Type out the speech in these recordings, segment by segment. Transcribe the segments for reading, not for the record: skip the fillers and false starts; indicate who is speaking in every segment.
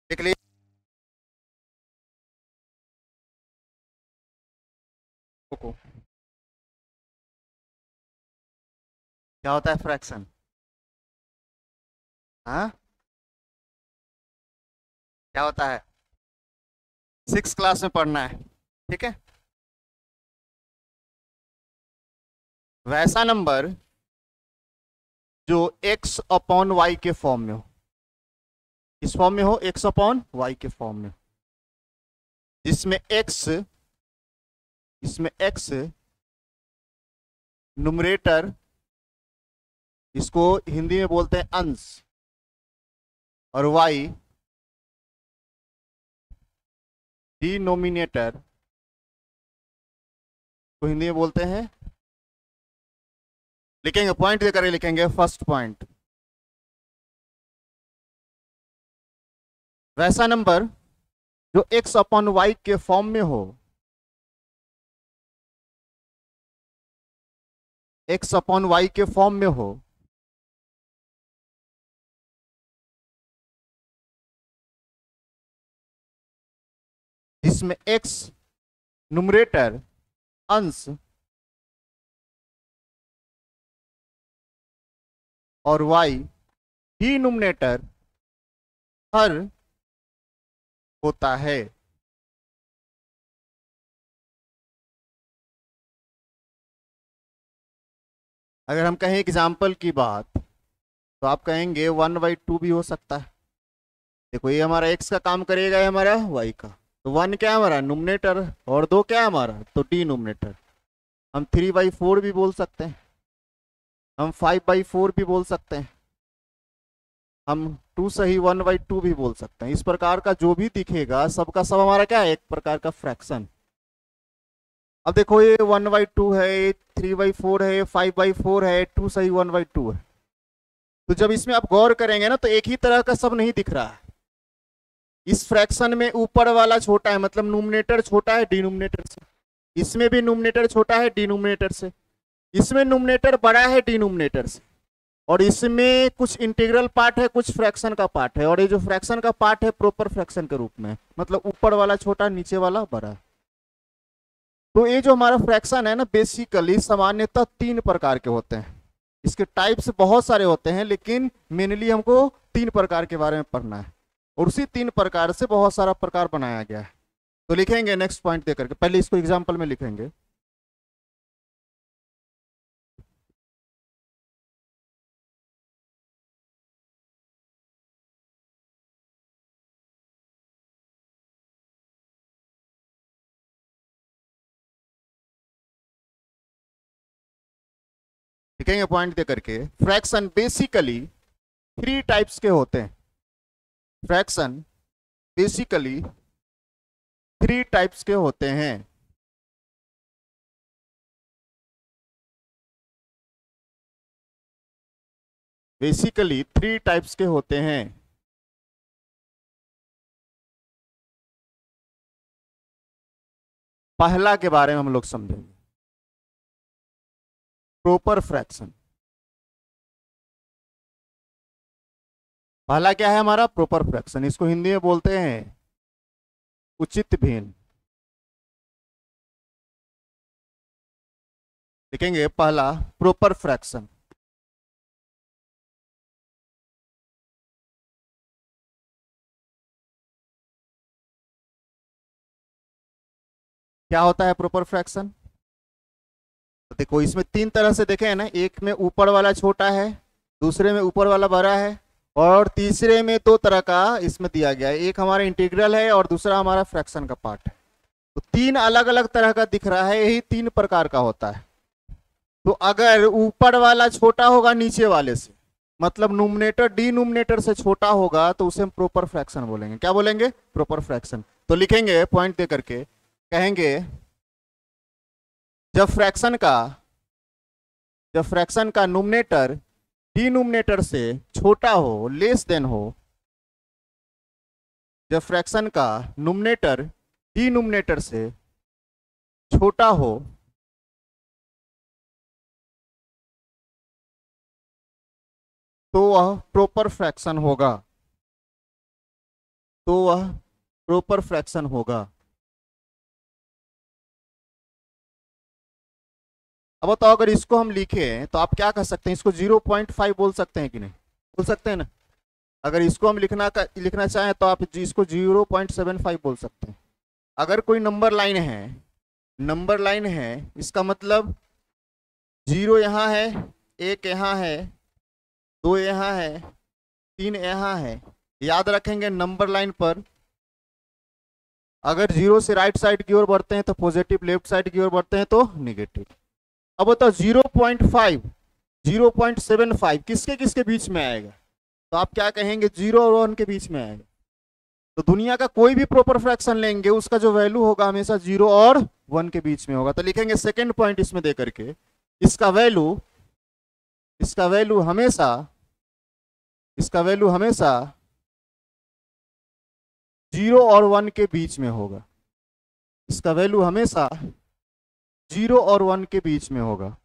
Speaker 1: देख लीजिए को क्या होता है फ्रैक्शन। हाँ, क्या होता है? 6 क्लास में पढ़ना है। ठीक है। वैसा नंबर जो एक्स अपॉन वाई के फॉर्म में हो, किस फॉर्म में हो? एक्स अपॉन वाई के फॉर्म में, जिसमें एक्स, इसमें एक्स नुमरेटर, इसको हिंदी में बोलते हैं अंश, और वाई डिनोमिनेटर को हिंदी में बोलते हैं, लिखेंगे पॉइंट देकर ही लिखेंगे। फर्स्ट पॉइंट, वैसा नंबर जो एक्स अपॉन वाई के फॉर्म में हो, एक्स अपॉन वाई के फॉर्म में हो, जिसमें एक्स नुमरेटर अंश और वाई डिनोमिनेटर हर होता है। अगर हम कहें एग्जाम्पल की बात, तो आप कहेंगे 1/2 भी हो सकता है। देखो ये हमारा एक्स का काम करेगा, ये हमारा वाई का। तो 1 क्या है हमारा? नुमनेटर, और 2 क्या है हमारा? तो डिनोमिनेटर। हम 3/4 भी बोल सकते हैं, हम 5/4 भी बोल सकते हैं, हम 2 सही 1/2 भी बोल सकते हैं। इस प्रकार का जो भी दिखेगा सबका सब हमारा क्या है? एक प्रकार का फ्रैक्शन। अब देखो ये 1/2 है, ये 3/4 है, ये 5/4 है, 2 सही 1/2 है। तो जब इसमें आप गौर करेंगे ना, तो एक ही तरह का सब नहीं दिख रहा है। इस फ्रैक्शन में ऊपर वाला छोटा है, मतलब नुमनेटर छोटा है डिनोमिनेटर से। इसमें भी नुमनेटर छोटा है डिनोमिनेटर से। इसमें नुमनेटर बड़ा है डिनोमिनेटर से। और इसमें कुछ इंटीग्रल पार्ट है, कुछ फ्रैक्शन का पार्ट है, और ये जो फ्रैक्शन का पार्ट है प्रॉपर फ्रैक्शन के रूप में, मतलब ऊपर वाला छोटा, नीचे वाला बड़ा। तो ये जो हमारा फ्रैक्शन है ना, बेसिकली सामान्यतः 3 प्रकार के होते हैं। इसके टाइप्स बहुत सारे होते हैं, लेकिन मेनली हमको 3 प्रकार के बारे में पढ़ना है, और उसी 3 प्रकार से बहुत सारा प्रकार बनाया गया है। तो लिखेंगे नेक्स्ट पॉइंट देकर के, पहले इसको एग्जाम्पल में लिखेंगे। लिखेंगे पॉइंट देकर के, फ्रैक्शन बेसिकली 3 टाइप्स के होते हैं। फ्रैक्शन बेसिकली 3 टाइप्स के होते हैं। बेसिकली 3 टाइप्स के होते हैं। पहला के बारे में हम लोग समझेंगे, प्रॉपर फ्रैक्शन। पहला क्या है हमारा? Proper fraction. इसको हिंदी में बोलते हैं उचित भिन्न। लिखेंगे पहला प्रॉपर फ्रैक्शन। क्या होता है प्रॉपर फ्रैक्शन? तो देखो इसमें 3 तरह से देखे हैं ना, एक में ऊपर वाला छोटा है, दूसरे में ऊपर वाला बड़ा है, और तीसरे में 2 तरह का इसमें दिया गया है। एक हमारा इंटीग्रल है और दूसरा हमारा फ्रैक्शन का पार्ट है। तो 3 अलग अलग तरह का दिख रहा है, यही 3 प्रकार का होता है। तो अगर ऊपर वाला छोटा होगा नीचे वाले से, मतलब नुमनेटर डिनोमिनेटर से छोटा होगा, तो उसे हम प्रॉपर फ्रैक्शन बोलेंगे। क्या बोलेंगे? Proper fraction. तो लिखेंगे पॉइंट दे करके, कहेंगे जब फ्रैक्शन का जब फ्रैक्शन का नुमनेटर डिनोमिनेटर से छोटा हो, लेस देन हो, जब फ्रैक्शन का नुमनेटर डिनोमिनेटर से छोटा हो, तो वह प्रॉपर फ्रैक्शन होगा। तो वह प्रॉपर फ्रैक्शन होगा। अब बताओ अगर इसको हम लिखे तो आप क्या कर सकते हैं, इसको 0.5 बोल सकते हैं कि नहीं, बोल सकते हैं ना। अगर इसको हम लिखना चाहें तो आप इसको 0.75 बोल सकते हैं। अगर कोई नंबर लाइन है, नंबर लाइन है, इसका मतलब 0 यहाँ है, 1 यहाँ है, 2 यहाँ है, 3 यहाँ है। याद रखेंगे नंबर लाइन पर अगर 0 से राइट साइड की ओर बढ़ते हैं तो पॉजिटिव, लेफ्ट साइड की ओर बढ़ते हैं तो निगेटिव। अब बताओ 0.5, 0.75 किसके किसके बीच में आएगा, तो आप क्या कहेंगे 0 और 1 के बीच में आएगा। तो दुनिया का कोई भी प्रॉपर फ्रैक्शन लेंगे उसका जो वैल्यू होगा हमेशा 0 और 1 के बीच में होगा। तो लिखेंगे सेकंड पॉइंट इसमें दे करके, इसका वैल्यू हमेशा 0 और 1 के बीच में होगा। इसका वैल्यू हमेशा 0 और 1 के बीच में होगा।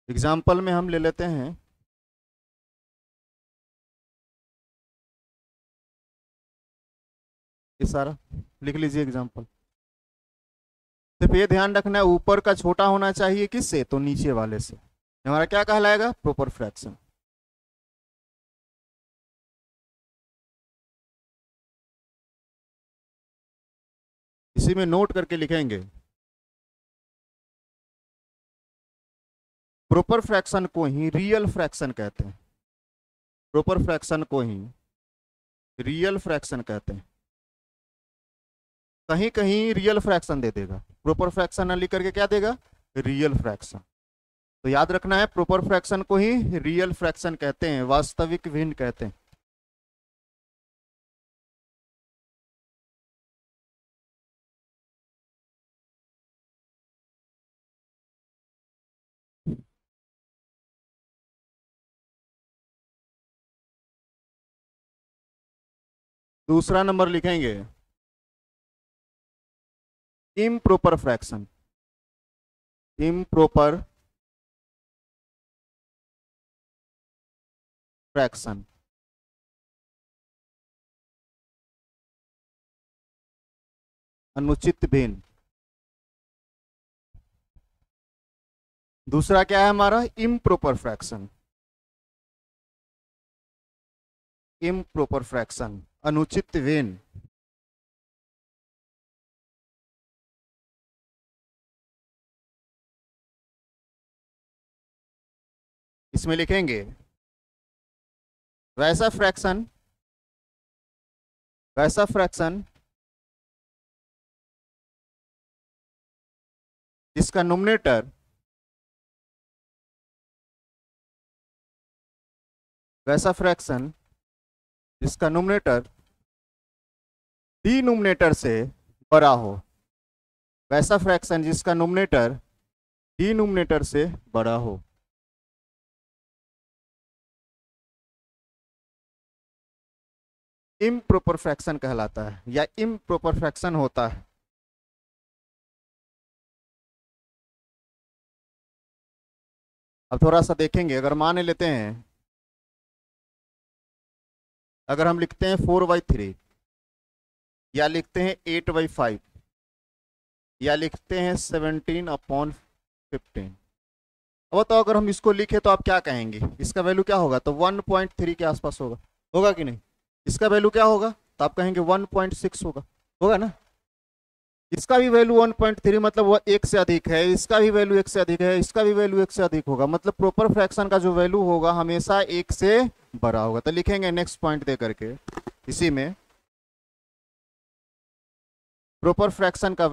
Speaker 1: एग्जाम्पल में हम ले लेते हैं, ये सारा लिख लीजिए एग्जाम्पल। सिर्फ ये ध्यान रखना है ऊपर का छोटा होना चाहिए किससे, तो नीचे वाले से। हमारा क्या कहलाएगा, प्रॉपर फ्रैक्शन। इसी में नोट करके लिखेंगे, प्रॉपर फ्रैक्शन को ही रियल फ्रैक्शन कहते हैं। प्रॉपर फ्रैक्शन को ही रियल फ्रैक्शन कहते हैं। कहीं कहीं रियल फ्रैक्शन दे देगा, प्रॉपर फ्रैक्शन ना लिख करके क्या देगा, रियल फ्रैक्शन। तो याद रखना है प्रॉपर फ्रैक्शन को ही रियल फ्रैक्शन कहते हैं, वास्तविक भिन्न कहते हैं। दूसरा नंबर लिखेंगे इम्प्रॉपर फ्रैक्शन। इम्प्रॉपर फ्रैक्शन, अनुचित भिन्न। दूसरा क्या है हमारा, इम्प्रॉपर फ्रैक्शन। इम्प्रॉपर फ्रैक्शन, अनुचित भिन्न। इसमें लिखेंगे वैसा फ्रैक्शन जिसका नोमिनेटर डिनोमिनेटर से बड़ा हो। वैसा फ्रैक्शन जिसका नोमिनेटर डिनोमिनेटर से बड़ा हो। इम्प्रॉपर फ्रैक्शन कहलाता है या इम्प्रॉपर फ्रैक्शन होता है। अब थोड़ा सा देखेंगे, अगर मान लेते हैं, अगर हम लिखते हैं 4/3 या लिखते हैं 8/5 या लिखते हैं 17/15। अब तो अगर हम इसको लिखे तो आप क्या कहेंगे, इसका वैल्यू क्या होगा, तो 1.3 के आसपास होगा कि नहीं। इसका वैल्यू क्या होगा, तो आप कहेंगे 1.6 होगा ना। इसका भी वैल्यू 1.3 मतलब वो 1 से अधिक है, इसका भी वैल्यू 1 से अधिक है, इसका भी वैल्यू 1 से अधिक होगा। मतलब प्रॉपर फ्रैक्शन का जो वैल्यू होगा हमेशा 1 से बड़ा होगा। तो लिखेंगे नेक्स्ट पॉइंट दे करके इसी में, प्रॉपर फ्रैक्शन का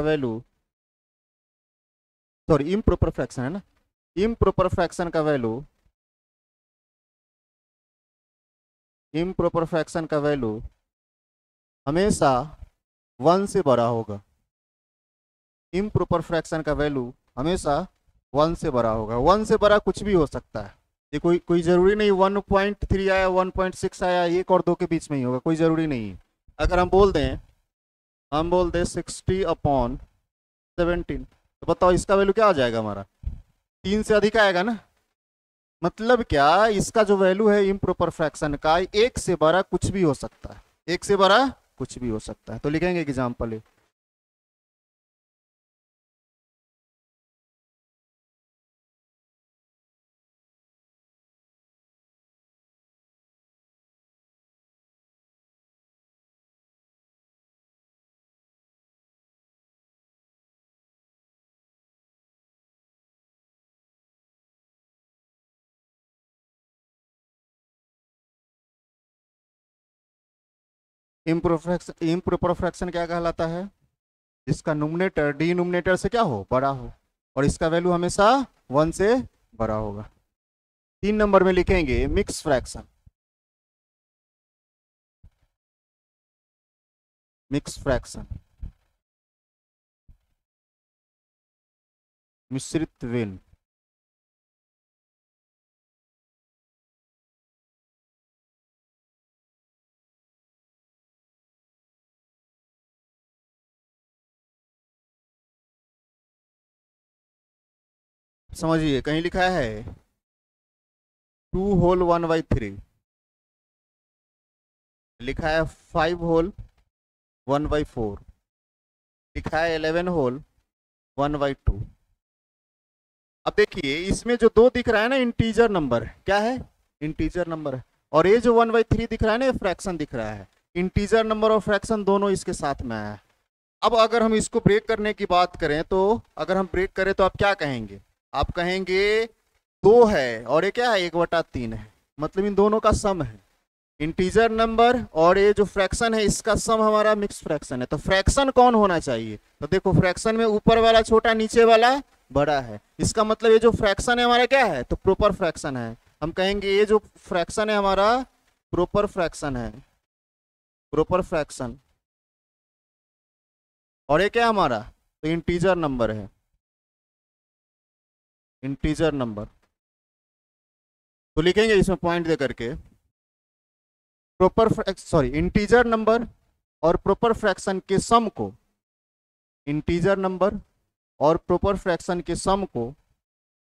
Speaker 1: वैल्यू सॉरी इम्प्रॉपर फ्रैक्शन है ना, इम्प्रॉपर फ्रैक्शन का वैल्यू हमेशा 1 से बड़ा होगा। इम्प्रॉपर फ्रैक्शन का वैल्यू हमेशा 1 से बड़ा होगा। 1 से बड़ा कुछ भी हो सकता है, ये कोई जरूरी नहीं 1.3 आया 1.6 आया, एक और दो के बीच में ही होगा, कोई जरूरी नहीं है। अगर हम बोल दें 60/17, तो बताओ इसका वैल्यू क्या आ जाएगा हमारा, 3 से अधिक आएगा ना। मतलब क्या, इसका जो वैल्यू है इम्प्रॉपर फ्रैक्शन का, एक से बड़ा कुछ भी हो सकता है, एक से बड़ा कुछ भी हो सकता है। तो लिखेंगे एग्जाम्पल, इम्प्रॉपर फ्रैक्शन क्या कहलाता है, जिसका नुमिनेटर डिनोमिनेटर से क्या हो, बड़ा हो, और इसका वैल्यू हमेशा 1 से बड़ा होगा। 3 नंबर में लिखेंगे मिक्स फ्रैक्शन। मिक्स फ्रैक्शन, मिश्रित ऋण। समझिए, कहीं लिखा है 2 होल 1/3, लिखा है 5 होल 1/4, लिखा है 11 होल 1/2। अब देखिए इसमें जो दो दिख रहा है ना, इंटीजर नंबर, क्या है, इंटीजर नंबर है, और ये जो 1/3 दिख रहा है ना, ये फ्रैक्शन दिख रहा है। इंटीजर नंबर और फ्रैक्शन दोनों इसके साथ में आया है। अब अगर हम इसको ब्रेक करने की बात करें, तो अगर हम ब्रेक करें तो आप क्या कहेंगे, आप कहेंगे 2 है और ये क्या है, 1/3 है, मतलब इन दोनों का सम है। इंटीजर नंबर और ये जो फ्रैक्शन है, इसका सम हमारा मिक्स फ्रैक्शन है। तो फ्रैक्शन कौन होना चाहिए, तो देखो फ्रैक्शन में ऊपर वाला छोटा, नीचे वाला बड़ा है। इसका मतलब ये जो फ्रैक्शन है हमारा क्या है, तो प्रॉपर फ्रैक्शन है। हम कहेंगे ये जो फ्रैक्शन है हमारा प्रॉपर फ्रैक्शन है, प्रॉपर फ्रैक्शन। और ये क्या है हमारा, तो इंटीजर नंबर है, इंटीजर नंबर। तो लिखेंगे इसमें पॉइंट दे करके, इंटीजर नंबर और प्रॉपर फ्रैक्शन के सम को, इंटीजर नंबर और प्रॉपर फ्रैक्शन के सम को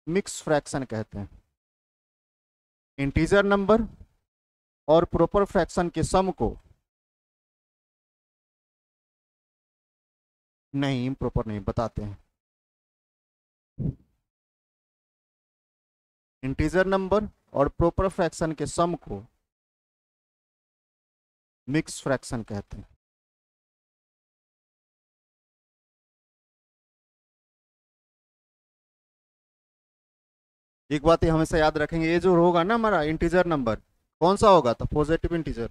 Speaker 1: मिक्स फ्रैक्शन कहते हैं। इंटीजर नंबर और प्रॉपर फ्रैक्शन के सम को, नहीं इम्प्रॉपर नहीं, बताते हैं। इंटीजर नंबर और प्रॉपर फ्रैक्शन के सम को मिक्स फ्रैक्शन कहते हैं। एक बात ये हमेशा याद रखेंगे, ये जो होगा ना हमारा इंटीजर नंबर, कौन सा होगा, तो पॉजिटिव इंटीजर,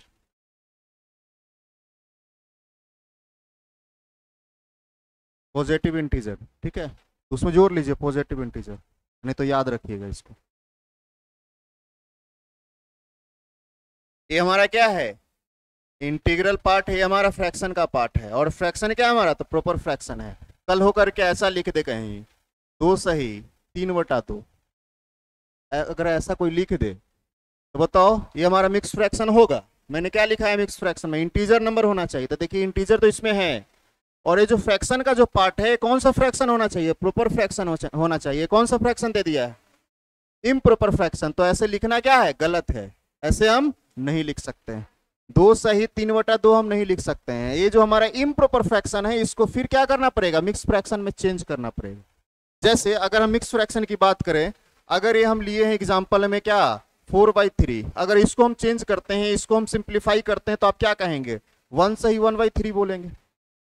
Speaker 1: पॉजिटिव इंटीजर, ठीक है। उसमें जोड़ लीजिए पॉजिटिव इंटीजर, नहीं तो याद रखिएगा इसको। ये हमारा क्या है, इंटीग्रल पार्ट है, ये हमारा फ्रैक्शन का पार्ट है, और फ्रैक्शन क्या है हमारा, तो प्रॉपर फ्रैक्शन है। कल होकर के ऐसा लिख दे कहीं 2 सही 3/2, अगर ऐसा कोई लिख दे तो बताओ ये हमारा मिक्स फ्रैक्शन होगा। मैंने क्या लिखा है मिक्स फ्रैक्शन में, इंटीजर नंबर होना चाहिए, तो देखिए इंटीजर तो इसमें है, और ये जो फ्रैक्शन का जो पार्ट है कौन सा फ्रैक्शन होना चाहिए, प्रॉपर फ्रैक्शन होना चाहिए। कौन सा फ्रैक्शन दे दिया है, इम्प्रॉपर फ्रैक्शन। तो ऐसे लिखना क्या है, गलत है, ऐसे हम नहीं लिख सकते हैं। 2 सही 3/2 हम नहीं लिख सकते हैं। ये जो हमारा इम्प्रॉपर फ्रैक्शन है, इसको फिर क्या करना पड़ेगा, मिक्स फ्रैक्शन में चेंज करना पड़ेगा। जैसे अगर हम मिक्स फ्रैक्शन की बात करें, अगर ये हम लिए हैं एग्जाम्पल में क्या 4/3, अगर इसको हम चेंज करते हैं, इसको हम सिंप्लीफाई करते हैं, तो आप क्या कहेंगे, 1 सही 1/3 बोलेंगे।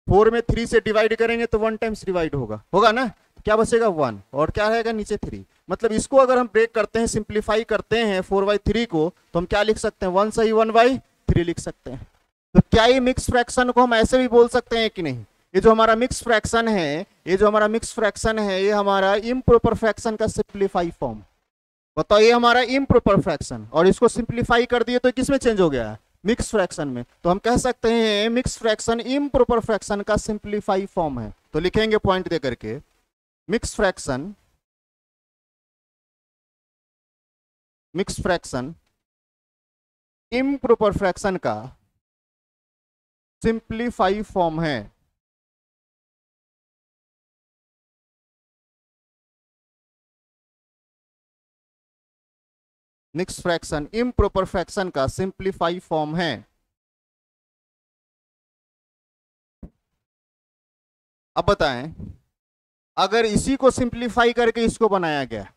Speaker 1: 4 में 3 से डिवाइड करेंगे तो 1 टाइम्स डिवाइड होगा ना, क्या बचेगा 1, और क्या रहेगा नीचे 3। मतलब इसको अगर हम ब्रेक करते हैं, सिंप्लीफाई करते हैं 4/3 को, तो हम क्या लिख सकते हैं, 1 सही 1/3 लिख सकते हैं। तो क्या ये मिक्स फ्रैक्शन को हम ऐसे भी बोल सकते हैं कि नहीं, ये जो हमारा मिक्स फ्रैक्शन है, ये जो हमारा मिक्स फ्रैक्शन है, ये हमारा इम्प्रॉपर फ्रैक्शन का सिंप्लीफाई फॉर्म। बताओ ये हमारा इम्प्रॉपर फ्रैक्शन, और इसको सिंप्लीफाई कर दिए तो किसमें चेंज हो गया है, मिक्स फ्रैक्शन में। तो हम कह सकते हैं मिक्स फ्रैक्शन इम्प्रॉपर फ्रैक्शन का सिंप्लीफाई फॉर्म है। तो लिखेंगे पॉइंट दे करके, mix fraction mix fraction improper fraction का सिंप्लीफाई फॉर्म है। मिक्स फ्रैक्शन इम्प्रॉपर फ्रैक्शन का सिंप्लीफाई फॉर्म है। अब बताएं, अगर इसी को सिंप्लीफाई करके इसको बनाया गया,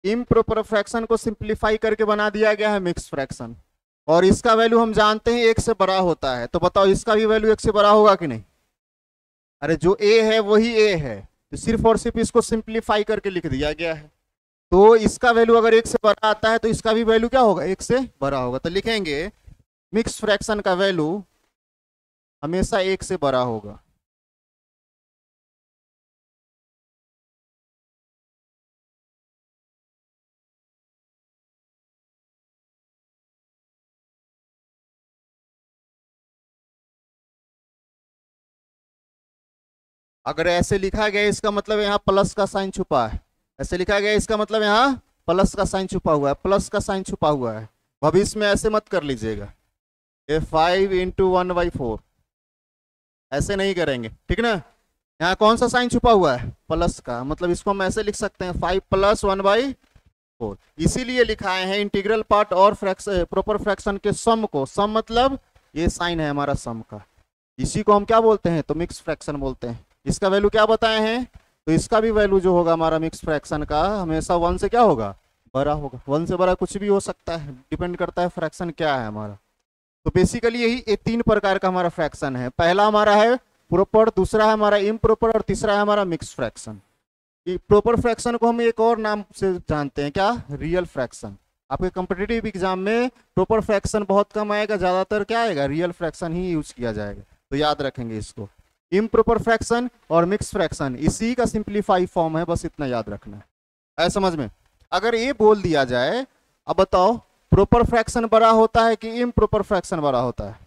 Speaker 1: इम्प्रॉपर फ्रैक्शन को सिंप्लीफाई करके बना दिया गया है मिक्स फ्रैक्शन, और इसका वैल्यू हम जानते हैं एक से बड़ा होता है, तो बताओ इसका भी वैल्यू एक से बड़ा होगा कि नहीं? अरे जो ए है वही ए है, तो सिर्फ और सिर्फ इसको सिंप्लीफाई करके लिख दिया गया है, तो इसका वैल्यू अगर एक से बड़ा आता है तो इसका भी वैल्यू क्या होगा? एक से बड़ा होगा। तो लिखेंगे मिक्स फ्रैक्शन का वैल्यू हमेशा एक से बड़ा होगा। अगर ऐसे लिखा गया इसका मतलब यहाँ प्लस का साइन छुपा है, ऐसे लिखा गया इसका मतलब यहाँ प्लस का साइन छुपा हुआ है, प्लस का साइन छुपा हुआ है। भविष्य में ऐसे मत कर लीजिएगा, ये 5 इंटू 1/4 ऐसे नहीं करेंगे, ठीक ना। यहाँ कौन सा साइन छुपा हुआ है? प्लस का, मतलब इसको हम ऐसे लिख सकते हैं 5 + 1/4। इसीलिए लिखाए हैं इंटीग्रल पार्ट और प्रॉपर फ्रैक्शन के सम को, सम मतलब ये साइन है हमारा सम का, इसी को हम क्या बोलते हैं? तो मिक्स फ्रैक्शन बोलते हैं। इसका वैल्यू क्या बताए हैं? तो इसका भी वैल्यू जो होगा हमारा मिक्स फ्रैक्शन का हमेशा 1 से क्या होगा? बड़ा होगा। 1 से बड़ा कुछ भी हो सकता है, डिपेंड करता है फ्रैक्शन क्या है हमारा। तो बेसिकली यही ये 3 प्रकार का हमारा फ्रैक्शन है। पहला हमारा है प्रॉपर, दूसरा है हमारा इम्प्रॉपर, और तीसरा है हमारा मिक्स फ्रैक्शन। प्रॉपर फ्रैक्शन को हम एक और नाम से जानते हैं, क्या? Real fraction. आपके कॉम्पिटिटिव एग्जाम में प्रॉपर फ्रैक्शन बहुत कम आएगा, ज्यादातर क्या आएगा? रियल फ्रैक्शन ही यूज किया जाएगा, तो याद रखेंगे इसको। इम्प्रॉपर फ्रैक्शन और मिक्स फ्रैक्शन इसी का सिंप्लीफाई फॉर्म है, बस इतना याद रखना है समझ में। अगर ये बोल दिया जाए, अब बताओ प्रॉपर फ्रैक्शन बड़ा होता है कि इम्प्रॉपर फ्रैक्शन बड़ा होता है?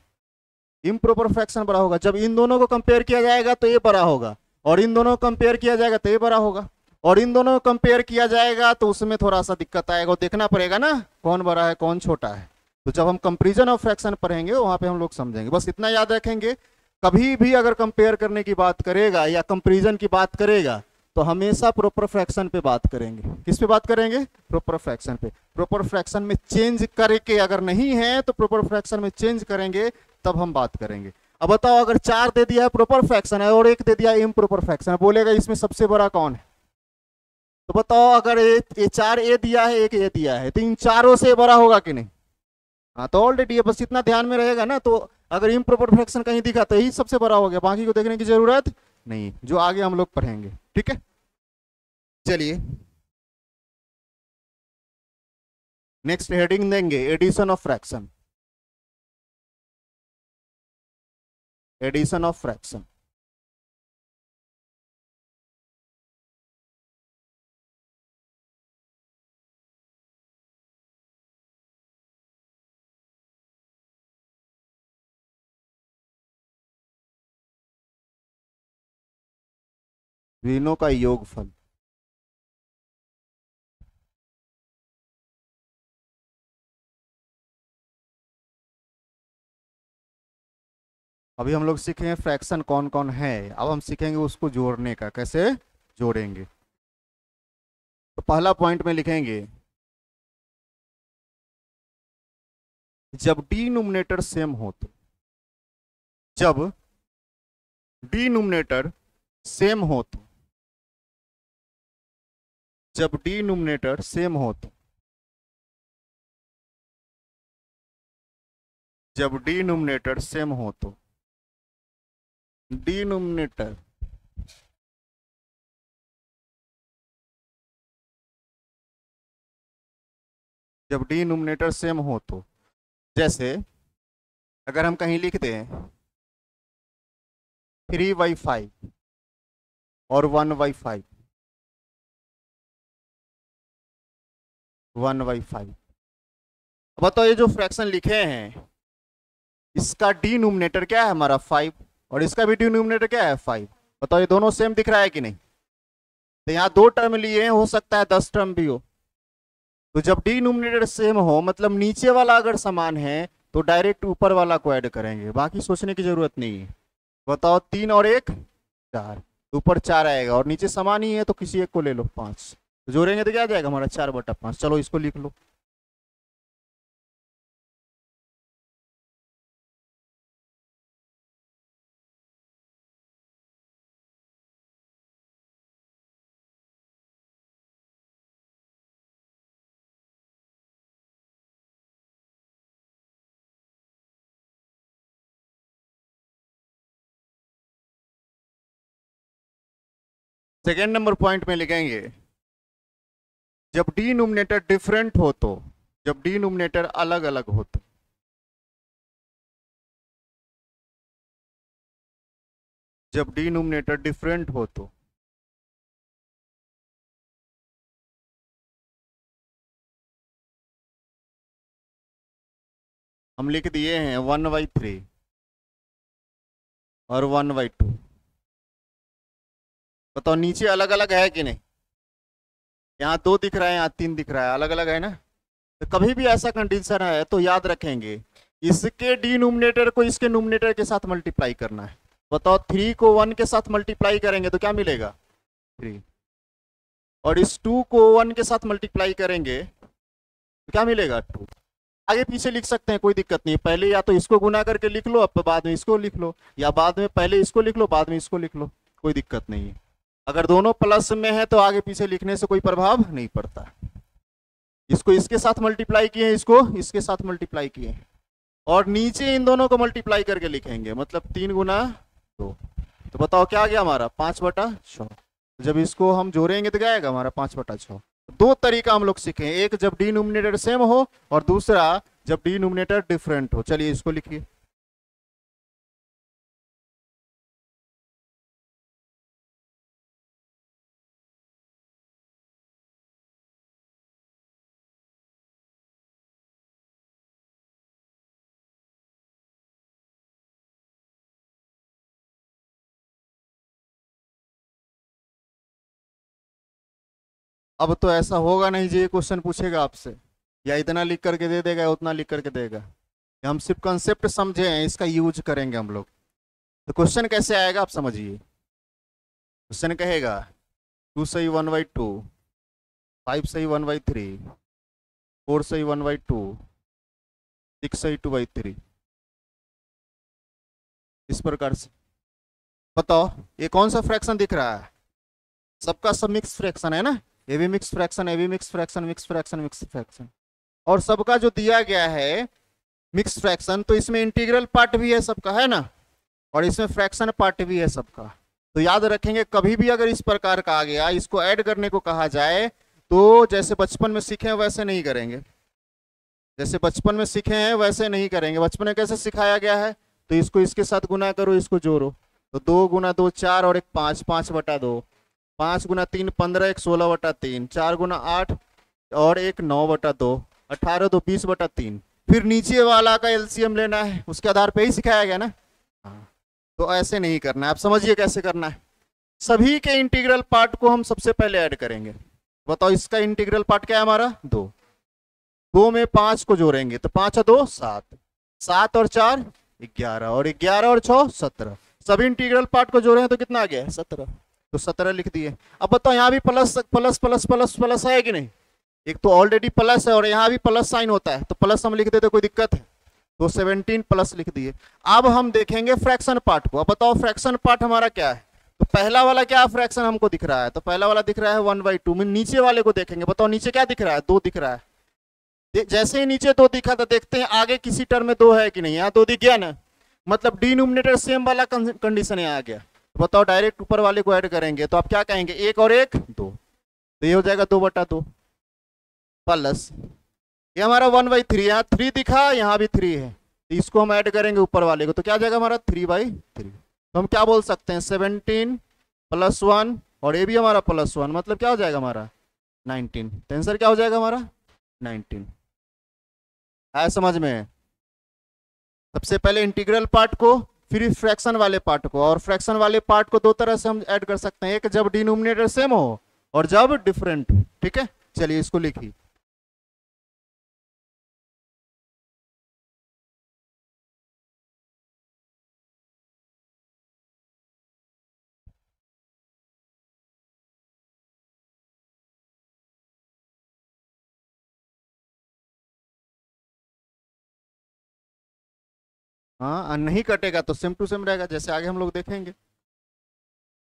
Speaker 1: इम्प्रॉपर फ्रैक्शन बड़ा होगा। जब इन दोनों को कंपेयर किया जाएगा तो ये बड़ा होगा, और इन दोनों को कंपेयर किया जाएगा तो ये बड़ा होगा, और इन दोनों को कंपेयर किया जाएगा तो उसमें थोड़ा सा दिक्कत आएगा, देखना पड़ेगा ना कौन बड़ा है कौन छोटा है। तो जब हम कंपेरिजन ऑफ फ्रैक्शन पढ़ेंगे वहां पे हम लोग समझेंगे, बस इतना याद रखेंगे। कभी भी अगर कंपेयर करने की बात करेगा या कंपेरिजन की बात करेगा तो हमेशा प्रॉपर फ्रैक्शन पे बात करेंगे। किस पे बात करेंगे? प्रॉपर फ्रैक्शन पे। प्रॉपर फ्रैक्शन में चेंज करके अगर नहीं है तो प्रॉपर फ्रैक्शन में चेंज करेंगे, तब हम बात करेंगे। अब बताओ अगर 4 दे दिया है प्रॉपर फ्रैक्शन है और 1 दे दिया इम्प्रॉपर फ्रैक्शन है, बोलेगा इसमें सबसे बड़ा कौन है? तो बताओ अगर ये 4 ए दिया है 1 ए दिया है, तो इन चारों से बड़ा होगा कि नहीं? हाँ, तो ऑलरेडी बस इतना ध्यान में रहेगा ना, तो अगर इम्प्रॉपर फ्रैक्शन कहीं दिखा तो यही सबसे बड़ा हो गया, बाकी को देखने की जरूरत नहीं, जो आगे हम लोग पढ़ेंगे, ठीक है। चलिए नेक्स्ट हेडिंग देंगे addition of fraction. Addition of fraction. ऋणों का योगफल। अभी हम लोग सीखेंगे फ्रैक्शन कौन कौन है, अब हम सीखेंगे उसको जोड़ने का, कैसे जोड़ेंगे। तो पहला पॉइंट में लिखेंगे, जब डिनोमिनेटर सेम हो तो, जब डिनोमिनेटर सेम हो तो, जब डिनोमिनेटर सेम हो तो, जब डिनोमिनेटर सेम हो तो, डिनोमिनेटर जब डिनोमिनेटर सेम हो तो, जैसे अगर हम कहीं लिख दें 3/5 और 1/5, 1/5। बताओ ये जो फ्रैक्शन लिखे हैं इसका डिनोमिनेटर क्या है हमारा 5, और इसका भी डिनोमिनेटर क्या है 5। बताओ ये दोनों सेम दिख रहा है कि नहीं? तो यहाँ 2 टर्म लिए हैं, हो सकता है 10 टर्म भी हो, तो जब डिनोमिनेटर सेम हो मतलब नीचे वाला अगर समान है तो डायरेक्ट ऊपर वाला को ऐड करेंगे, बाकी सोचने की जरूरत नहीं है। बताओ 3 और 1 4, ऊपर 4 आएगा और नीचे समान ही है तो किसी एक को ले लो 5, तो जोड़ेंगे तो क्या आ जाएगा हमारा 4/5। चलो इसको लिख लो। सेकेंड नंबर पॉइंट में लिखेंगे जब डिनोमिनेटर डिफरेंट हो तो, जब डिनोमिनेटर अलग अलग हो तो, जब डिनोमिनेटर डिफरेंट हो तो हम लिख दिए हैं 1/3 और 1/2। बताओ नीचे अलग अलग है कि नहीं? यहाँ 2 दिख रहा है, यहाँ 3 दिख रहा है, अलग अलग है ना। तो कभी भी ऐसा कंडीशन है तो याद रखेंगे इसके डिनोमिनेटर को इसके नोमिनेटर के साथ मल्टीप्लाई करना है। बताओ 3 को 1 के साथ मल्टीप्लाई करेंगे तो क्या मिलेगा 3, और इस 2 को 1 के साथ मल्टीप्लाई करेंगे तो क्या मिलेगा 2। आगे पीछे लिख सकते हैं, कोई दिक्कत नहीं है। पहले या तो इसको गुना करके लिख लो, अब बाद में इसको लिख लो, या बाद में पहले इसको लिख लो बाद में इसको लिख लो, कोई दिक्कत नहीं है। अगर दोनों प्लस में है तो आगे पीछे लिखने से कोई प्रभाव नहीं पड़ता। इसको इसके साथ मल्टीप्लाई किए, इसको इसके साथ मल्टीप्लाई किए, और नीचे इन दोनों को मल्टीप्लाई करके लिखेंगे, मतलब 3 गुना 2। तो बताओ क्या आ गया हमारा 5/6। जब इसको हम जोड़ेंगे तो क्या आएगा हमारा 5/6। दो तरीका हम लोग सीखे, एक जब डिनोमिनेटर सेम हो और दूसरा जब डिनोमिनेटर डिफरेंट हो। चलिए इसको लिखिए। अब तो ऐसा होगा नहीं जी ये क्वेश्चन पूछेगा आपसे या इतना लिख करके दे देगा या उतना लिख करके देगा। हम सिर्फ कंसेप्ट समझे हैं, इसका यूज करेंगे हम लोग। तो क्वेश्चन कैसे आएगा आप समझिए। क्वेश्चन कहेगा 2 सही 1/2, 5 सही 1/3, 4 सही 1/2, 6 सही 2/3, इस प्रकार से। बताओ ये कौन सा फ्रैक्शन दिख रहा है? सबका सब मिक्स फ्रैक्शन है ना, ये भी मिक्स फ्रैक्शन, ये भी mix fraction, mix fraction, mix fraction, और सबका जो दिया गया है मिक्स फ्रैक्शन, तो इसमें इंटीग्रल पार्ट भी है सबका, है ना, और इसमें फ्रैक्शन पार्ट भी है सबका। तो याद रखेंगे कभी भी अगर इस प्रकार का आ गया, इसको ऐड करने को कहा जाए तो जैसे बचपन में सीखे हैं वैसे नहीं करेंगे, जैसे बचपन में सीखे हैं वैसे नहीं करेंगे। बचपन में कैसे सिखाया गया है, तो इसको इसके साथ गुना करो, इसको जोड़ो, तो 2 गुना 2 4 और 1 5, 5/2, 5 गुना 3 15, 1 16/3, 4 गुना 8 और 1 9/2, 18 2 20/3। फिर नीचे वाला का एलसीएम लेना है, उसके आधार पे ही सिखाया गया ना। हाँ, तो ऐसे नहीं करना है, आप समझिए कैसे करना है। सभी के इंटीग्रल पार्ट को हम सबसे पहले ऐड करेंगे। बताओ इसका इंटीग्रल पार्ट क्या है हमारा 2, 2 में 5 को जोड़ेंगे तो 5 और 2 7, 7 और 4 11, और 11 और 6 17। सभी इंटीग्रल पार्ट को जोड़े हैं तो कितना आ गया 17, तो 17 लिख दिए। अब बताओ यहाँ भी plus plus plus plus plus है कि नहीं? एक तो ऑलरेडी प्लस है और यहाँ भी प्लस साइन होता है, तो प्लस हम लिख देते कोई दिक्कत है, तो 17 प्लस लिख दिए। अब हम देखेंगे फ्रैक्शन पार्ट को। अब बताओ फ्रैक्शन पार्ट हमारा क्या है? तो पहला वाला क्या फ्रैक्शन हमको दिख रहा है, तो पहला वाला दिख रहा है 1/2 में। नीचे वाले को देखेंगे, बताओ नीचे क्या दिख रहा है 2 दिख रहा है। जैसे ही नीचे 2 दिखा तो देखते हैं आगे किसी टर्म में 2 है कि नहीं। यहाँ 2 दिख गया ना, मतलब डिनोमिनेटर सेम वाला कंडीशन यहाँ आ गया। तो बताओ डायरेक्ट ऊपर वाले को ऐड करेंगे तो आप क्या कहेंगे 1 और 1 2, तो ये हो जाएगा 2/2 प्लस ये हमारा 1/3, यहाँ 3 दिखा यहाँ भी 3 है, तो इसको हम ऐड करेंगे ऊपर वाले को तो क्या आ जाएगा हमारा 3/3। तो हम क्या बोल सकते हैं 17 + 1, और ये भी हमारा +1, मतलब क्या हो जाएगा हमारा 19। तो आंसर क्या हो जाएगा हमारा 19। है समझ में? सबसे पहले इंटीग्रल पार्ट को, फिर फ्रैक्शन वाले पार्ट को, और फ्रैक्शन वाले पार्ट को 2 तरह से हम ऐड कर सकते हैं, एक जब डिनोमिनेटर सेम हो और जब डिफरेंट हो। ठीक है, चलिए इसको लिखिए। हाँ, नहीं कटेगा तो सेम टू सेम रहेगा, जैसे आगे हम लोग देखेंगे।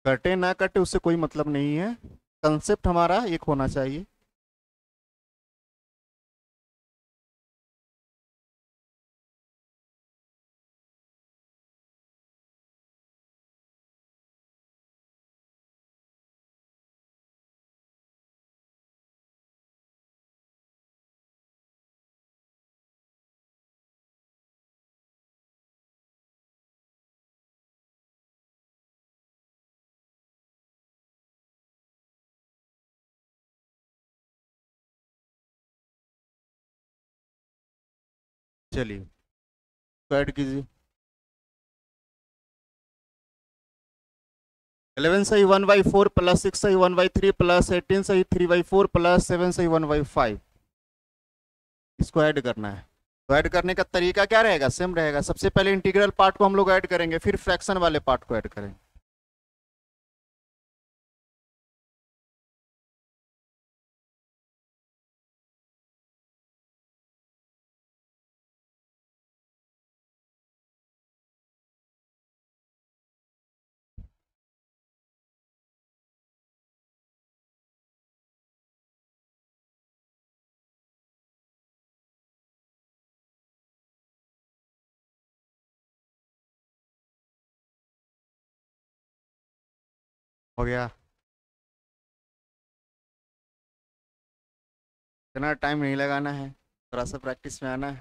Speaker 1: कटे ना कटे उससे कोई मतलब नहीं है, कंसेप्ट हमारा एक होना चाहिए। चलिए, तो ऐड कीजिए। 11 सही 1/4 प्लस 6 सही 1/3 प्लस 18 सही 3/4 प्लस 7 सही 1/5, इसको ऐड करना है। तो ऐड करने का तरीका क्या रहेगा, सेम रहेगा। सबसे पहले इंटीग्रल पार्ट को हम लोग ऐड करेंगे, फिर फ्रैक्शन वाले पार्ट को ऐड करेंगे। हो गया। इतना टाइम नहीं लगाना है, थोड़ा सा प्रैक्टिस में आना है,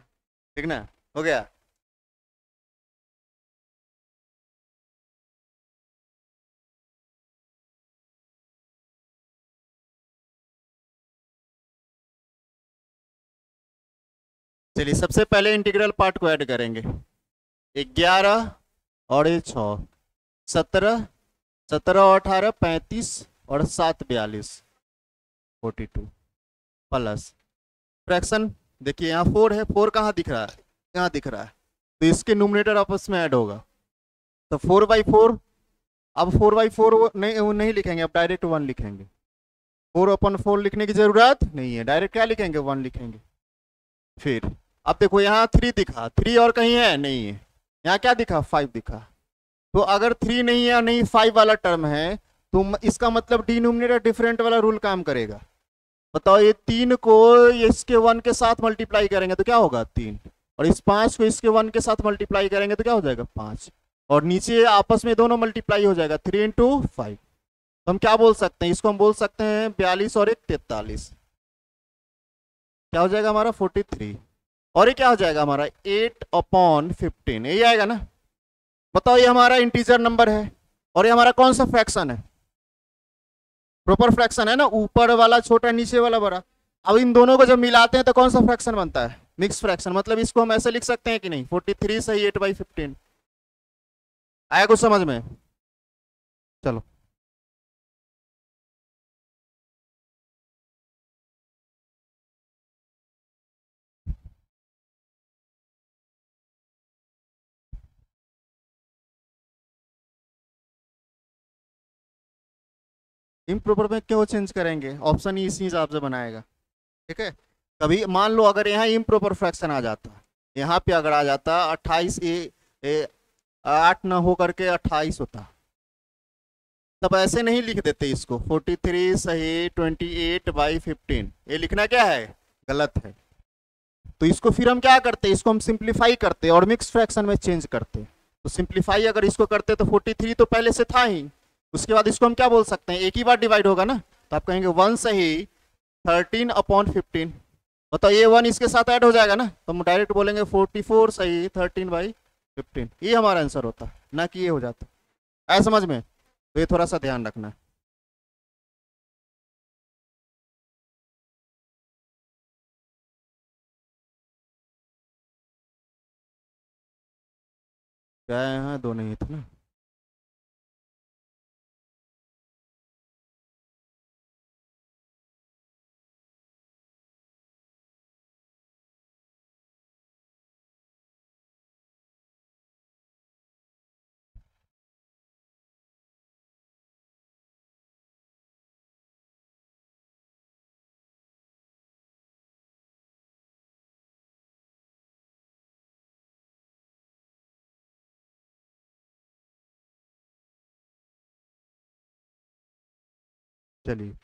Speaker 1: ठीक ना। हो गया। चलिए, सबसे पहले इंटीग्रल पार्ट को ऐड करेंगे। 11 और ये 6, 17, 17 और 18 35 और 7 42, 42 प्लस फ्रैक्शन। देखिए यहाँ 4 है, 4 कहाँ दिख रहा है, यहाँ दिख रहा है, तो इसके न्यूमरेटर आपस में ऐड होगा, तो 4/4। अब 4/4 नहीं, वो नहीं लिखेंगे, अब डायरेक्ट 1 लिखेंगे। 4/4 लिखने की जरूरत नहीं है, डायरेक्ट क्या लिखेंगे, 1 लिखेंगे। फिर अब देखो यहाँ 3 दिखा, 3 और कहीं है नहीं है, यहाँ क्या दिखा, 5 दिखा। तो अगर 3 नहीं है और नहीं 5 वाला टर्म है, तो इसका मतलब डिनोमिनेटर डिफरेंट वाला रूल काम करेगा। बताओ, ये 3 को ये इसके 1 के साथ मल्टीप्लाई करेंगे तो क्या होगा, 3। और इस 5 को इसके 1 के साथ मल्टीप्लाई करेंगे तो क्या हो जाएगा, 5। और नीचे आपस में दोनों मल्टीप्लाई हो जाएगा, 3 × 5। तो हम क्या बोल सकते हैं, इसको हम बोल सकते हैं 42 और 1 43। क्या हो जाएगा हमारा 43। और ये क्या हो जाएगा हमारा 8/15, यही आएगा ना। बताओ, ये हमारा इंटीजर नंबर है और ये हमारा कौन सा फ्रैक्शन है, प्रॉपर फ्रैक्शन है ना, ऊपर वाला छोटा नीचे वाला बड़ा। अब इन दोनों को जब मिलाते हैं तो कौन सा फ्रैक्शन बनता है, मिक्स फ्रैक्शन। मतलब इसको हम ऐसे लिख सकते हैं कि नहीं, 43 सही 8/15। आया कुछ समझ में। चलो, इम्प्रॉपर में क्यों चेंज करेंगे, ऑप्शन ही इसी हिसाब से बनाएगा, ठीक है। कभी मान लो अगर यहाँ इम्प्रॉपर फ्रैक्शन आ जाता, यहाँ पे अगर आ जाता 28, 8 ना हो करके 28 होता, तब ऐसे नहीं लिख देते इसको, 43 सही 28/15, ये लिखना क्या है, गलत है। तो इसको फिर हम क्या करते, इसको हम सिंप्लीफाई करते और मिक्स फ्रैक्शन में चेंज करते। तो सिंप्लीफाई अगर इसको करते तो 43 तो पहले से था ही, उसके बाद इसको हम क्या बोल सकते हैं, एक ही बार डिवाइड होगा ना, तो आप कहेंगे 1 सही 13/15। बताओ, ये 1 इसके साथ ऐड हो जाएगा ना, तो हम डायरेक्ट बोलेंगे 44 सही 13/15, ये हमारा आंसर होता, ना कि ये हो जाता। आया समझ में। तो ये थोड़ा सा ध्यान रखना है। क्या है, यहाँ दो नहीं थे ना। चलिए,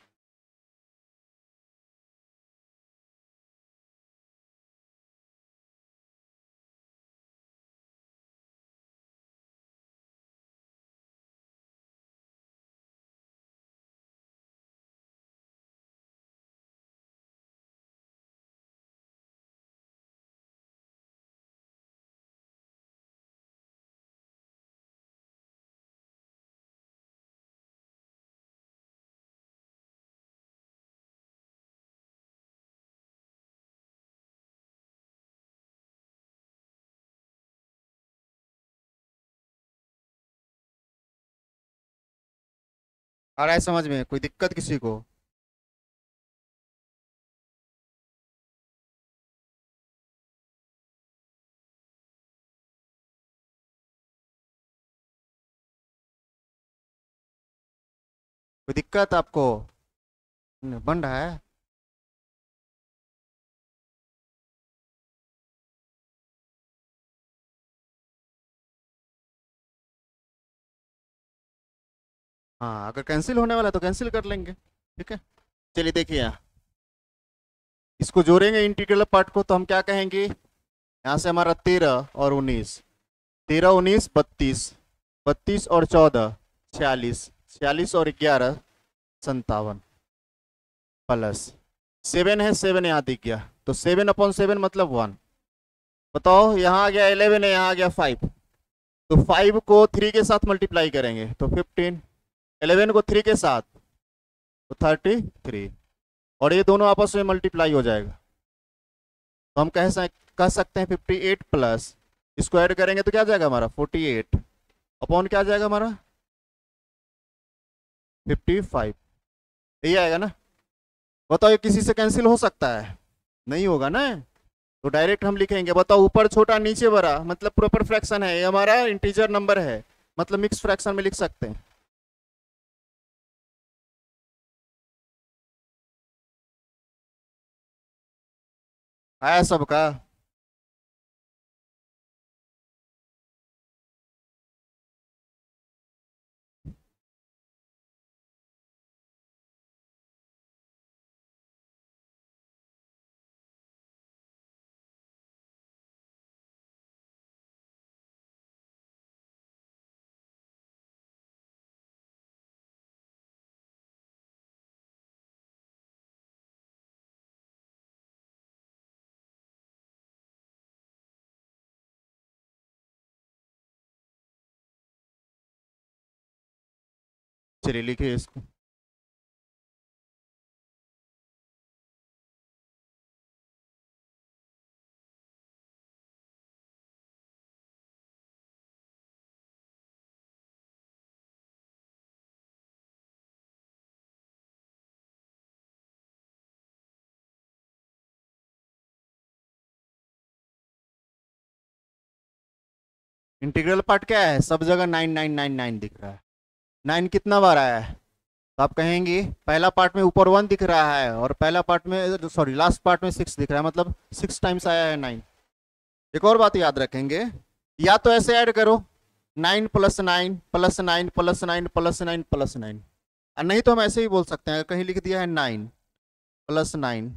Speaker 1: आ रहा है समझ में? कोई दिक्कत किसी को? कोई दिक्कत आपको? बन रहा है? हाँ, अगर कैंसिल होने वाला है तो कैंसिल कर लेंगे, ठीक है। चलिए देखिए, यहाँ इसको जोड़ेंगे इंटीग्रल पार्ट को, तो हम क्या कहेंगे? यहाँ से हमारा 13 और 19, 13 19 32, 32 और 14 46, 46 और 11 57, प्लस 7 है, 7 यहाँ दिख गया, तो 7/7 मतलब 1। बताओ, यहाँ आ गया 11 है, यहाँ आ गया 5, तो 5 को 3 के साथ मल्टीप्लाई करेंगे तो 15, 11 को 3 के साथ तो 33, और ये दोनों आपस में मल्टीप्लाई हो जाएगा, तो हम कह सकते हैं 58 प्लस, इसको ऐड करेंगे तो क्या जाएगा हमारा 48 अपॉन क्या जाएगा हमारा 55, यही आएगा ना। बताओ, ये किसी से कैंसिल हो सकता है? नहीं होगा ना। तो डायरेक्ट हम लिखेंगे, बताओ, ऊपर छोटा नीचे बड़ा, मतलब प्रॉपर फ्रैक्शन है, ये हमारा इंटीजर नंबर है, मतलब मिक्स फ्रैक्शन में लिख सकते हैं। आया सबका? चलिए लिखिए इसको। इंटीग्रल पार्ट क्या है? सब जगह 9999 दिख रहा है। 9 कितना बार आया है? तो आप कहेंगे पहला पार्ट में ऊपर 1 दिख रहा है, और पहला पार्ट में, सॉरी, लास्ट पार्ट में 6 दिख रहा है, मतलब 6 टाइम्स आया है 9। एक और बात याद रखेंगे, या तो ऐसे ऐड करो 9 + 9 + 9 + 9 + 9 + 9, और नहीं तो हम ऐसे ही बोल सकते हैं, कहीं लिख दिया है 9 + 9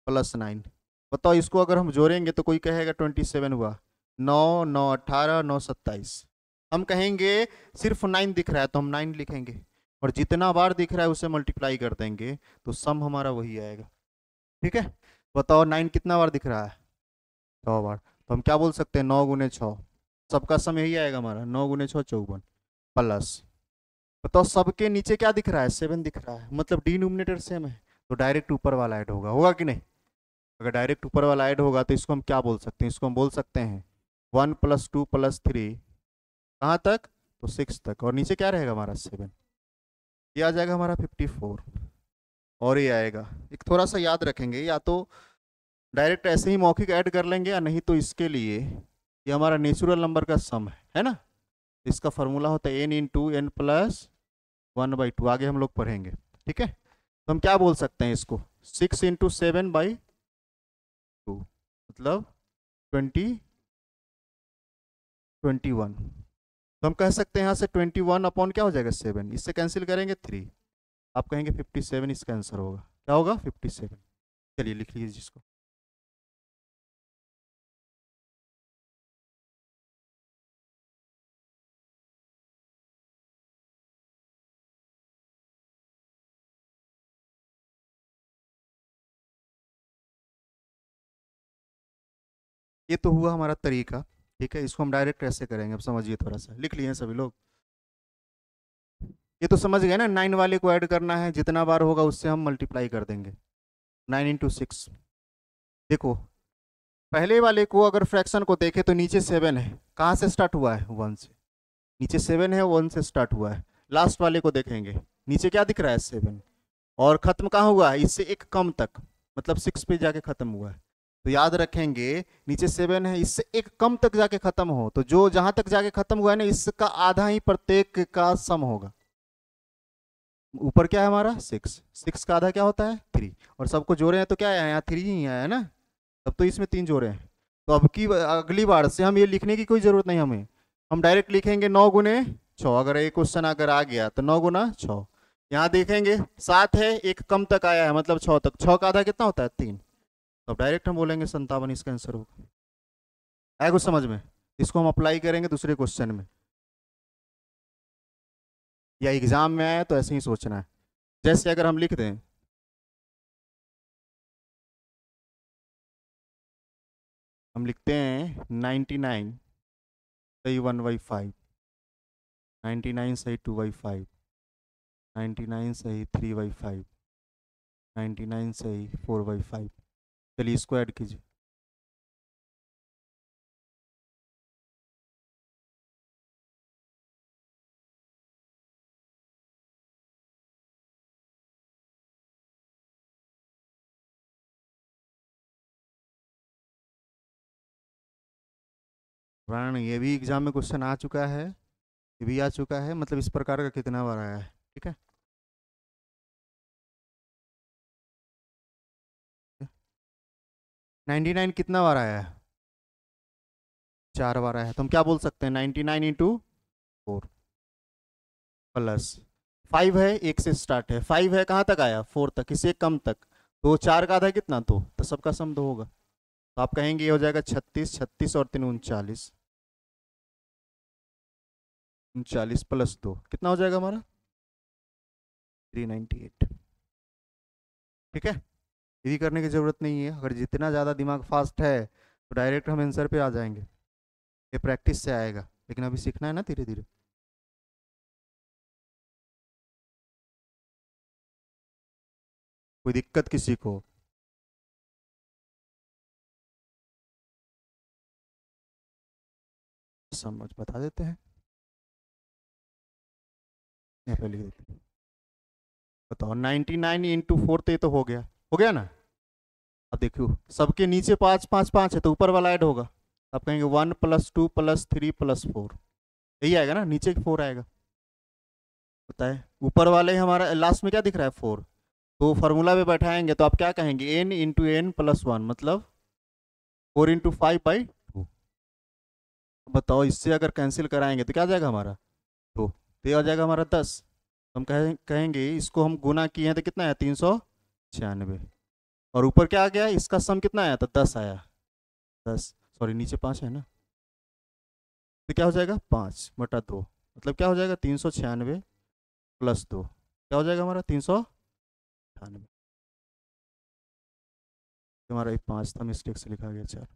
Speaker 1: + 9। बताओ, इसको अगर हम जोड़ेंगे तो कोई कहेगा 27 हुआ, 9 9 18 9 27। हम कहेंगे सिर्फ 9 दिख रहा है तो हम 9 लिखेंगे, और जितना बार दिख रहा है उसे मल्टीप्लाई कर देंगे, तो सम हमारा वही आएगा, ठीक है। बताओ, 9 कितना बार दिख रहा है? 6 बार, तो हम क्या बोल सकते हैं, 9 × 6, सबका सम यही आएगा हमारा, 9 × 6 54, प्लस, बताओ सबके नीचे क्या दिख रहा है, 7 दिख रहा है, मतलब डिनोमिनेटर सेम है, तो डायरेक्ट ऊपर वाला ऐड होगा, होगा कि नहीं? अगर डायरेक्ट ऊपर वाला ऐड होगा तो इसको हम क्या बोल सकते हैं, इसको हम बोल सकते हैं 1 + 2 + 3, कहाँ तक? तो 6 तक, और नीचे क्या रहेगा हमारा 7, ये आ जाएगा हमारा 54, और ये आएगा। एक थोड़ा सा याद रखेंगे, या तो डायरेक्ट ऐसे ही मौखिक ऐड कर लेंगे, या नहीं तो इसके लिए ये हमारा नेचुरल नंबर का सम है ना। इसका फॉर्मूला होता है n × n + 1/2, आगे हम लोग पढ़ेंगे, ठीक है। तो हम क्या बोल सकते हैं इसको, 6 × 7/2, मतलब 21। तो हम कह सकते हैं यहाँ से 21 अपॉन क्या हो जाएगा 7, इससे कैंसिल करेंगे 3, आप कहेंगे 57 इसका आंसर होगा। क्या होगा? 57। चलिए लिख लीजिए जिसको। ये तो हुआ हमारा तरीका। ठीक है, इसको हम डायरेक्ट ऐसे करेंगे। अब समझिए, थोड़ा सा लिख लिए हैं सभी लोग? ये तो समझ गए ना, 9 वाले को ऐड करना है, जितना बार होगा उससे हम मल्टीप्लाई कर देंगे। 9 × 6। देखो, पहले वाले को अगर फ्रैक्शन को देखें तो नीचे 7 है, कहाँ से स्टार्ट हुआ है? 1 से। नीचे 7 है, 1 से स्टार्ट हुआ है। लास्ट वाले को देखेंगे, नीचे क्या दिख रहा है? 7। और खत्म कहाँ हुआ है? इससे एक कम तक, मतलब 6 पे जाके खत्म हुआ है। तो याद रखेंगे, नीचे 7 है, इससे एक कम तक जाके खत्म हो तो जो जहां तक जाके खत्म हुआ है ना, इसका आधा ही प्रत्येक का सम होगा। ऊपर क्या है हमारा? 6। 6 का आधा क्या होता है? 3। और सबको जोड़े हैं तो क्या है? यहाँ 3 ही आया है ना, तब तो इसमें 3 जोड़े हैं। तो अब की अगली बार से हम ये लिखने की कोई जरूरत नहीं हमें, हम डायरेक्ट लिखेंगे 9 × 6। अगर एक क्वेश्चन अगर आ गया तो 9 × 6। यहाँ देखेंगे 7 है, एक कम तक आया है, मतलब 6 तक। 6 का आधा कितना होता है? 3। तो डायरेक्ट हम बोलेंगे 57 इसका आंसर होगा। आया कुछ समझ में? इसको हम अप्लाई करेंगे दूसरे क्वेश्चन में, या एग्जाम में आए तो ऐसे ही सोचना है। जैसे अगर हम लिख दें, हम लिखते हैं 99 सही 1/5, 99 सही 2/5, 99 सही 3/5, 99 सही 4/5। चलिए इसको ऐड कीजिए। वर्ण ये भी एग्जाम में क्वेश्चन आ चुका है, ये भी आ चुका है, मतलब इस प्रकार का कितना बार आया है। ठीक है, 99 कितना बार आया है? 4 बार आया है। तो हम क्या बोल सकते हैं? 99 × 4 प्लस 5 है, 1 से स्टार्ट है। 5 है, कहाँ तक आया? 4 तक, इससे कम तक। तो 4 का आधा कितना? 2। तो सबका सम 2 होगा। तो आप कहेंगे ये हो जाएगा 36। 36 और 3 39। 39 प्लस 2 कितना हो जाएगा हमारा? 398। ठीक है, ये भी करने की जरूरत नहीं है। अगर जितना ज़्यादा दिमाग फास्ट है तो डायरेक्ट हम आंसर पे आ जाएंगे। ये प्रैक्टिस से आएगा, लेकिन अभी सीखना है ना धीरे धीरे। कोई दिक्कत किसी को? समझ बता देते हैं, यहाँ पे लिख देते हैं। बताओ, 99 × 4 तो ये तो हो गया ना। अब देखो, सबके नीचे 5 5 5 है, तो ऊपर वाला ऐड होगा। आप कहेंगे 1 + 2 + 3 + 4, यही आएगा ना, नीचे 4 आएगा। बताए, ऊपर वाले हमारा लास्ट में क्या दिख रहा है? 4। तो फॉर्मूला पे बैठाएंगे तो आप क्या कहेंगे? n × n + 1, मतलब 4 × 5/2। बताओ, इससे अगर कैंसिल कराएंगे तो क्या आ जाएगा हमारा? 2। तो ये आ जाएगा हमारा 10। तो हम कहेंगे इसको हम गुना किए हैं तो कितना है? 396। और ऊपर क्या आ गया? इसका सम कितना आया था? 10 आया। 10, सॉरी नीचे 5 है ना, तो क्या हो जाएगा? 5/2। मतलब क्या हो जाएगा? 396 + 2, क्या हो जाएगा हमारा? 398। हमारा एक 5 था, मिस्टेक से लिखा गया 4।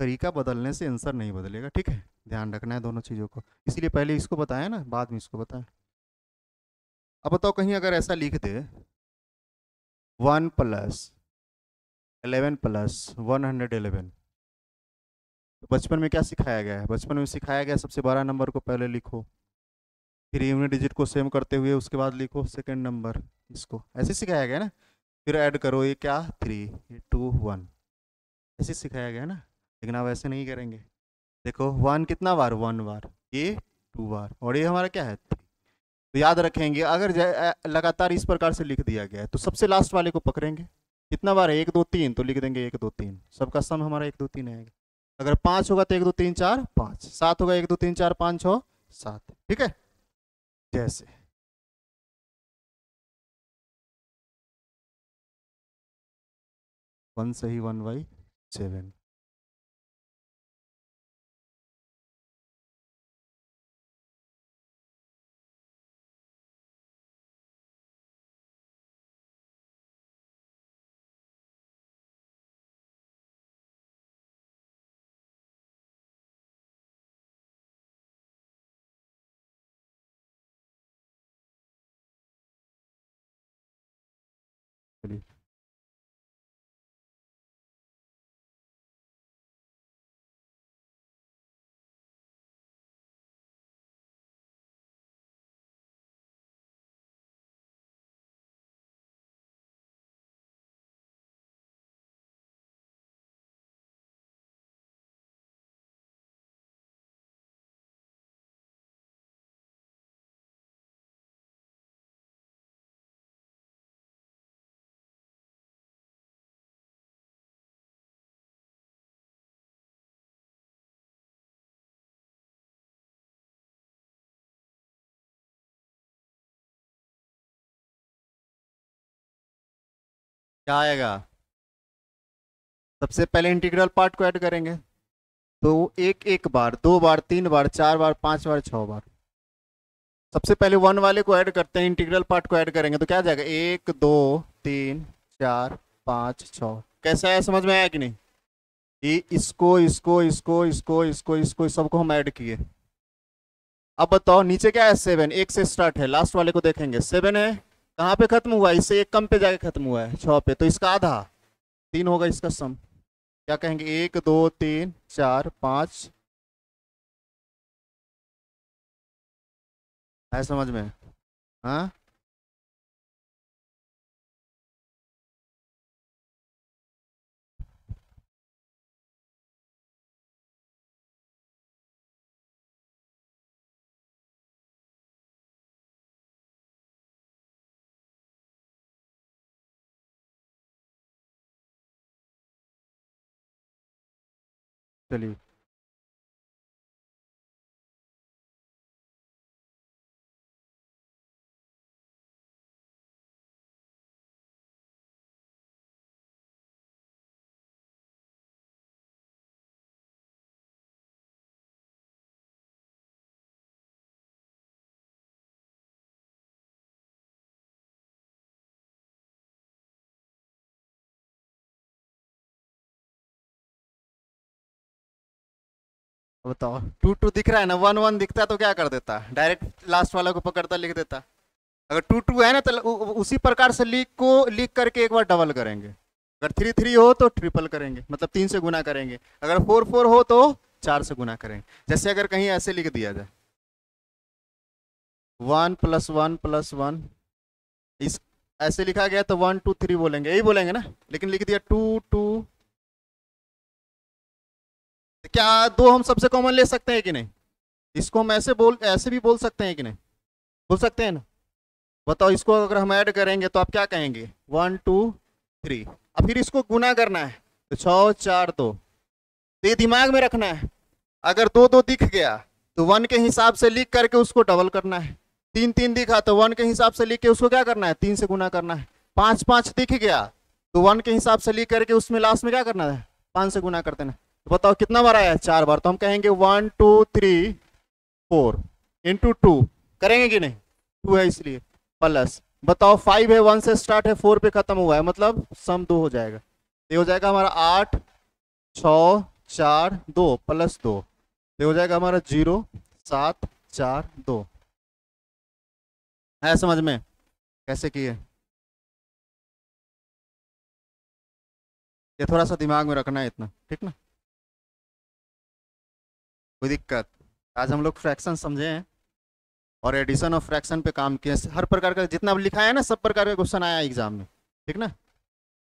Speaker 1: तरीका बदलने से आंसर नहीं बदलेगा, ठीक है, ध्यान रखना है दोनों चीज़ों को। इसीलिए पहले इसको बताया ना, बाद में इसको बताया। अब बताओ, कहीं अगर ऐसा लिख दे 1 + 11 + 111, तो बचपन में क्या सिखाया गया है? बचपन में सिखाया गया सबसे बड़ा नंबर को पहले लिखो, फिर यूनिट डिजिट को सेम करते हुए उसके बाद लिखो सेकंड नंबर, इसको ऐसे सिखाया गया ना। फिर ऐड करो, ये क्या? 3, ये 2 1, ऐसे सिखाया गया ना। लेकिन अब ऐसे नहीं करेंगे। देखो 1 कितना बार? 1 बार, ये 2 बार, और ये हमारा क्या है? 3। तो याद रखेंगे, अगर लगातार इस प्रकार से लिख दिया गया है तो सबसे लास्ट वाले को पकड़ेंगे। कितना बार है? 1 2 3, तो लिख देंगे 1 2 3। सबका सम हमारा 1 2 3 आएगा। अगर 5 होगा तो 1 2 3 4 5, 7 होगा 1 2 3 4 5 6 7। ठीक है, जैसे 1 से ही 1/7। चलिए क्या आएगा? सबसे पहले इंटीग्रल पार्ट को ऐड करेंगे, तो एक एक बार, 2 बार, 3 बार, 4 बार, 5 बार, 6 बार। सबसे पहले 1 वाले को ऐड करते हैं, इंटीग्रल पार्ट को ऐड करेंगे तो क्या आ जाएगा? 1 2 3 4 5 6। कैसा है, समझ में आया कि नहीं? ये इसको इसको इसको इसको इसको इसको इस सबको हम ऐड किए। अब बताओ नीचे क्या है? 7। 1 से स्टार्ट है, लास्ट वाले को देखेंगे। 7 है, कहाँ पे खत्म हुआ है? इससे एक कम पे जाके खत्म हुआ है, 6 पे, तो इसका आधा 3 होगा इसका सम। क्या कहेंगे? 1 2 3 4 5 है, समझ में? हाँ, चलिए बताओ। 2 2 दिख रहा है ना, 1 1 दिखता तो क्या कर देता? डायरेक्ट लास्ट वाला को पकड़ता, लिख देता। अगर 2 2 है ना तो उसी प्रकार से लिख करके एक बार डबल करेंगे। अगर 3 3 हो तो ट्रिपल करेंगे, मतलब 3 से गुना करेंगे। अगर 4 4 हो तो 4 से गुना करेंगे। जैसे अगर कहीं ऐसे लिख दिया जाए 1 + 1 + 1, इस ऐसे लिखा गया तो 1 2 3 बोलेंगे, यही बोलेंगे ना। लेकिन लिख दिया 2 2, क्या दो हम सबसे कॉमन ले सकते हैं कि नहीं? इसको हम ऐसे भी बोल सकते हैं कि नहीं? बोल सकते हैं ना। बताओ, इसको अगर हम ऐड करेंगे तो आप क्या कहेंगे? 1 2 3। अब फिर इसको गुना करना है तो 6 4 2। तो ये दिमाग में रखना है। अगर 2 2 दिख गया तो 1 के हिसाब से लिख करके उसको डबल करना है। 3 3 दिखा तो 1 के हिसाब से लिख के उसको क्या करना है? 3 से गुना करना है। 5 5 दिख गया तो 1 के हिसाब से लिख करके उसमें लास्ट में क्या करना है? 5 से गुना कर देना। तो बताओ कितना बार आया? 4 बार। तो हम कहेंगे 1 2 3 4 इंटू 2 करेंगे कि नहीं? 2 है इसलिए प्लस। बताओ 5 है, 1 से स्टार्ट है, 4 पे खत्म हुआ है, मतलब सम 2 हो जाएगा। ये हो जाएगा हमारा 8 6 4 2 + 2। ये हो जाएगा हमारा 0 7 4 2। है समझ में कैसे किए? ये थोड़ा सा दिमाग में रखना है इतना, ठीक ना? कोई दिक्कत? आज हम लोग फ्रैक्शन समझे हैं और एडिशन और फ्रैक्शन पे काम किए। हर प्रकार का जितना लिखा है ना, सब प्रकार का क्वेश्चन आया एग्जाम में, ठीक ना?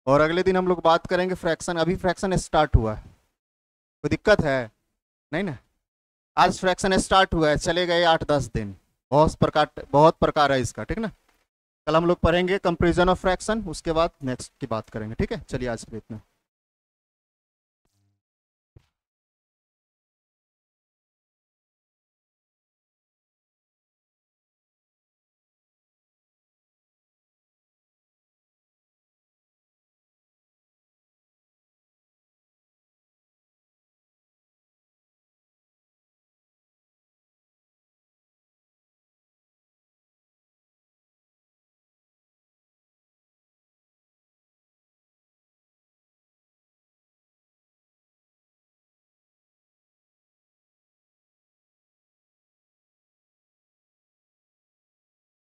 Speaker 1: और अगले दिन हम लोग बात करेंगे फ्रैक्शन। अभी फ्रैक्शन स्टार्ट हुआ है, कोई दिक्कत है? नहीं ना। आज फ्रैक्शन स्टार्ट हुआ है, चले गए 8 10 दिन। बहुत प्रकार है इसका, ठीक ना? कल हम लोग पढ़ेंगे कंपैरिजन ऑफ फ्रैक्शन, उसके बाद नेक्स्ट की बात करेंगे, ठीक है? चलिए आज के लिए इतना।